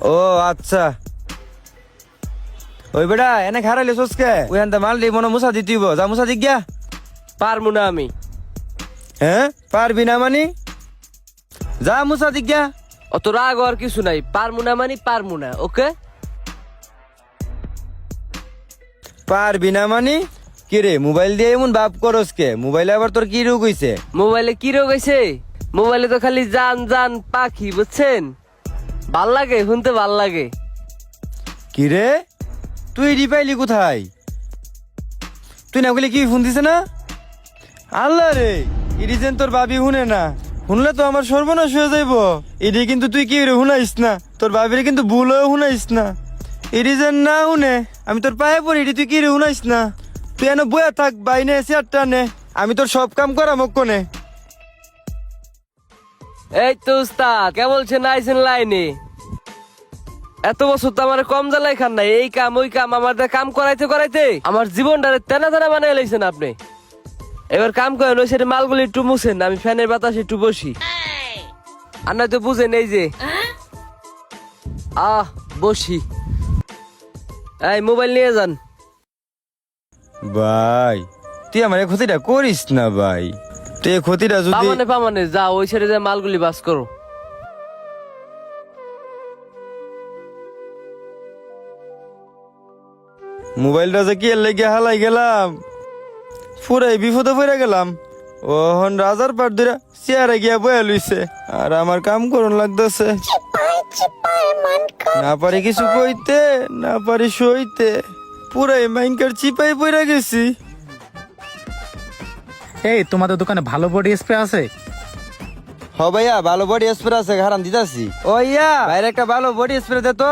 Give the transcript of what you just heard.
ও আচ্ছা, ওই বেটা এনে খারাইলে সোসকে ওইখান মাল দিয়ে মনে মুসা দিতেইব, যা মুসা দিক গিয়া। পারমু না আমি। হ্যাঁ পারবি না মানি, যা মুসা দিক গিয়া। অত রাগ আর কিছু নাই, পারমু না মানে পারমু না, ওকে? পারবি না মানি কি রে, মোবাইল দিয়ে এমন ভাব করস কে? মোবাইলে আবার তোর কি রোগ হইছে? মোবাইলে কি রোগ হয়েছে? মোবাইলে তো খালি জান জান পাখি, বুঝছেন? ভাল লাগে, শুনতে ভাল লাগে। কি রে তুই এডি পাইলি কোথায়? তুই না বলে কি ফোন দিছে না? আল্লাহ রে, এডি যেন তোর ভাবি শুনে না, শুনলে তো আমার সর্বনাশ হয়ে যাইব। এডি কিন্তু তুই কি রে শুনাইস না, তোর ভাবির কিন্তু ভুল হয়ে শুনাইস না। এডি যেন না শুনে, আমি তোর পায়ে পড়ি, এডি তুই কি রে শুনাইস না। তুই এনে বয়া থাক, বাইনে চেয়ারটা নে, আমি তোর সব কাম করাম কোনে। এই তো উস্তাদ, কে বলছেন আইছেন লাইনে? এত বছর তো আমার কম জ্বালাই খান নাই, এই কাম ওই কাম আমার দিয়ে কাম করাইতে করাইতে আমার জীবনটারে তেনা তেনা বানিয়ে লাইছেন আপনি। এবার কাম করেন, ওই সাইডে মালগুলি একটু মুছেন, আমি ফ্যানের বাতাসে একটু বসি। আর নয় তো বুঝেন, এই যে বসি। এই মোবাইল নিয়ে যান। ভাই তুই আমার এই ক্ষতিটা করিস না ভাই, তুই এই ক্ষতিটা যদি পামানে পামানে যা, ওই সাইডে যে মালগুলি বাস করো। মোবাইলটা যে কি এর লেগে হালাই গেলাম, পুরাই বিপদে পড়ে গেলাম। ওহন রাজার পাট ধরে চেয়ারে গিয়া বয়া লইছে, আর আমার কাম করুন লাগতেছে। না পারি কিছু কইতে, না পারি সইতে, পুরাই মাইনকার চিপাই পড়ে গেছি। এই তোমাদের দোকানে ভালো বডি স্প্রে আছে? হ ভাইয়া, ভালো বডি স্প্রে আছে, হারাম দিতাছি। ও ইয়া বাইরে একটা ভালো বডি স্প্রে দে তো।